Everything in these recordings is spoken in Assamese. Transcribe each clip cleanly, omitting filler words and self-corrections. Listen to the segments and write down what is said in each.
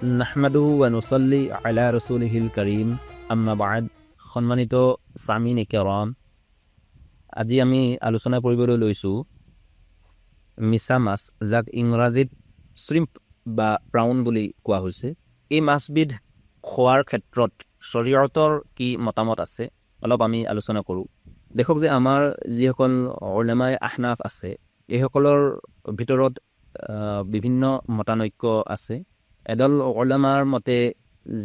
নাহমাদুহু ওয়া নুসাল্লি আলা ৰাসূলিহিল কাৰীম আম্মা বা'দ। সম্মানিত সামিন কিৰাম, আজি আমি আলোচনা কৰিবলৈ লৈছোঁ মিছা মাছ, যাক ইংৰাজীত শ্ৰিম্প বা প্ৰাউন বুলি কোৱা হৈছে। এই মাছবিধ খোৱাৰ ক্ষেত্ৰত শৰীয়তৰ কি মতামত আছে অলপ আমি আলোচনা কৰোঁ। দেখক যে আমাৰ যিসকল উলামায়ে আহনাফ আছে, এইসকলৰ ভিতৰত বিভিন্ন মতানৈক্য আছে। এদল উলামাৰ মতে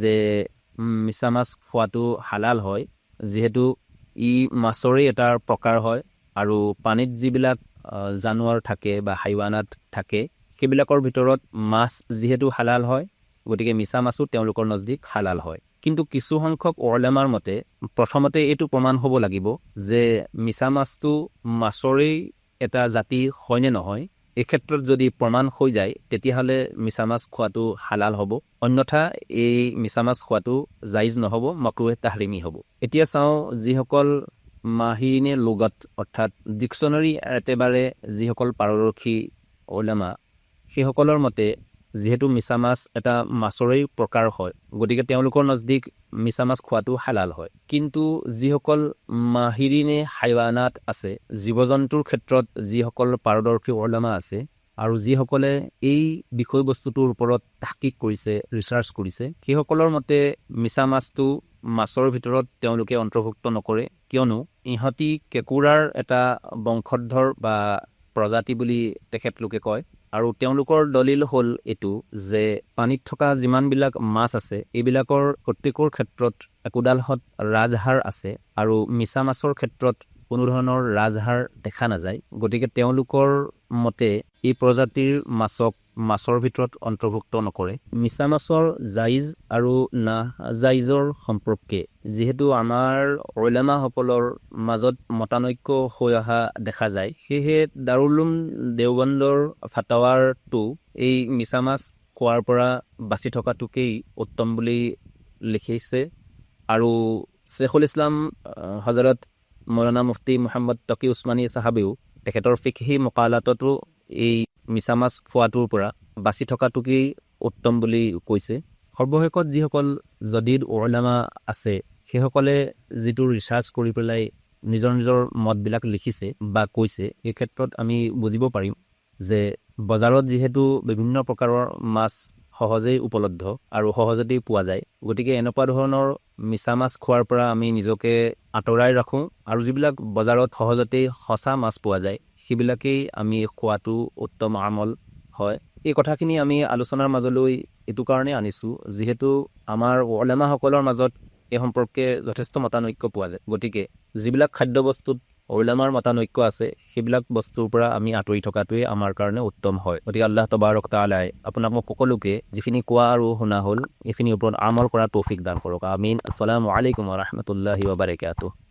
যে মিছা মাছ খোৱাটো হালাল হয়, যিহেতু ই মাছৰে এটা প্ৰকাৰ হয় আৰু পানীত যিবিলাক জানুৱাৰ থাকে বা হাইৱানাত থাকে, সেইবিলাকৰ ভিতৰত মাছ যিহেতু হালাল হয়, গতিকে মিছা মাছো তেওঁলোকৰ নজদিক হালাল হয়। কিন্তু কিছু সংখ্যক উলামাৰ মতে প্ৰথমতে এইটো প্ৰমাণ হ'ব লাগিব যে মিছা মাছটো মাছৰেই এটা জাতি হয়নে নহয়। এই ক্ষেত্ৰত যদি প্ৰমাণ হৈ যায়, তেতিয়াহ'লে মিছা মাছ খোৱাটো হালাল হ'ব, অন্যথা এই মিছা মাছ খোৱাটো জাইজ নহ'ব, মাকৰুহে তাহৰিমি হ'ব। এতিয়া চাওঁ, যিসকল মাহিৰিনে লুগাত অৰ্থাৎ ডিকশ্যনাৰী একেবাৰে যিসকল পাৰদৰ্শী উলামা, সেইসকলৰ মতে যিহেতু মিছা মাছ এটা মাছৰেই প্ৰকাৰ হয়, গতিকে তেওঁলোকৰ নজদিক মিছা মাছ খোৱাটো হালাল হয়। কিন্তু যিসকল মাহিৰিনে হাইৱানাত আছে, জীৱ জন্তুৰ ক্ষেত্ৰত যিসকল পাৰদৰ্শী উলামা আছে আৰু যিসকলে এই বিষয়বস্তুটোৰ ওপৰত তাহকিক কৰিছে, ৰিচাৰ্চ কৰিছে, সেইসকলৰ মতে মিছা মাছটো মাছৰ ভিতৰত তেওঁলোকে অন্তৰ্ভুক্ত নকৰে, কিয়নো ইহঁতি কেঁকুৰাৰ এটা বংশধৰ বা প্ৰজাতি বুলি তেখেতলোকে কয়। আৰু তেওঁলোকৰ দলিল হ'ল এইটো যে পানীত থকা যিমানবিলাক মাছ আছে, এইবিলাকৰ প্ৰত্যেকৰ ক্ষেত্ৰত একোডালহত ৰাজহাৰ আছে আৰু মিছা মাছৰ ক্ষেত্ৰত কোনো ধৰণৰ ৰাজহাৰ দেখা নাযায়। গতিকে তেওঁলোকৰ মতে এই প্ৰজাতিৰ মাছক মাছৰ ভিতৰত অন্তৰ্ভুক্ত নকৰে। মিছা মাছৰ জাইজ আৰু নাজাইজৰ সম্পৰ্কে যিহেতু আমাৰ উলামাসকলৰ মাজত মতানৈক্য হৈ অহা দেখা যায়, সেয়েহে দাৰুল উলুম দেওবন্দৰ ফাটাৱাৰটো এই মিছা মাছ খোৱাৰ পৰা বাচি থকাটোকেই উত্তম বুলি লিখিছে। আৰু শ্বেখুল ইছলাম হজৰত মৌলানা মুফতি মুহাম্মদ তকি উছমানী চাহাবেও তেখেতৰ ফিকহি মকালাততো এই মিছা মাছ খোৱাটোৰ পৰা বাচি থকাটোকেই উত্তম বুলি কৈছে। সৰ্বশেষত যিসকল জদিদ উলামা আছে, সেইসকলে যিটো ৰিচাৰ্চ কৰি পেলাই নিজৰ নিজৰ মতবিলাক লিখিছে বা কৈছে, এই ক্ষেত্ৰত আমি বুজিব পাৰিম যে বজাৰত যিহেতু বিভিন্ন প্ৰকাৰৰ মাছ সহজেই উপলব্ধ আৰু সহজতেই পোৱা যায়, গতিকে এনেকুৱা ধৰণৰ মিছা মাছ খোৱাৰ পৰা আমি নিজকে আঁতৰাই ৰাখোঁ আৰু যিবিলাক বজাৰত সহজতেই সঁচা মাছ পোৱা যায়, সেইবিলাকেই আমি খোৱাটো উত্তম আমল হয়। এই কথাখিনি আমি আলোচনাৰ মাজলৈ এইটো কাৰণে আনিছোঁ, যিহেতু আমাৰ উলামাসকলৰ মাজত এই সম্পৰ্কে যথেষ্ট মতানৈক্য পোৱা যায়। গতিকে যিবিলাক খাদ্যবস্তুত উলামাৰ মতানৈক্য আছে, সেইবিলাক বস্তুৰ পৰা আমি আঁতৰি থকাটোৱে আমাৰ কাৰণে উত্তম হয়। গতিকে আল্লাহ তবাৰক তাআলাই আপোনাক মোক সকলোকে যিখিনি কোৱা আৰু শুনা হ'ল, এইখিনিৰ ওপৰত আমল কৰা তৌফিক দান কৰক। আমিন। আসসালামু আলাইকুম ওয়া ৰাহমাতুল্লাহি ওয়া বাৰাকাতুহু।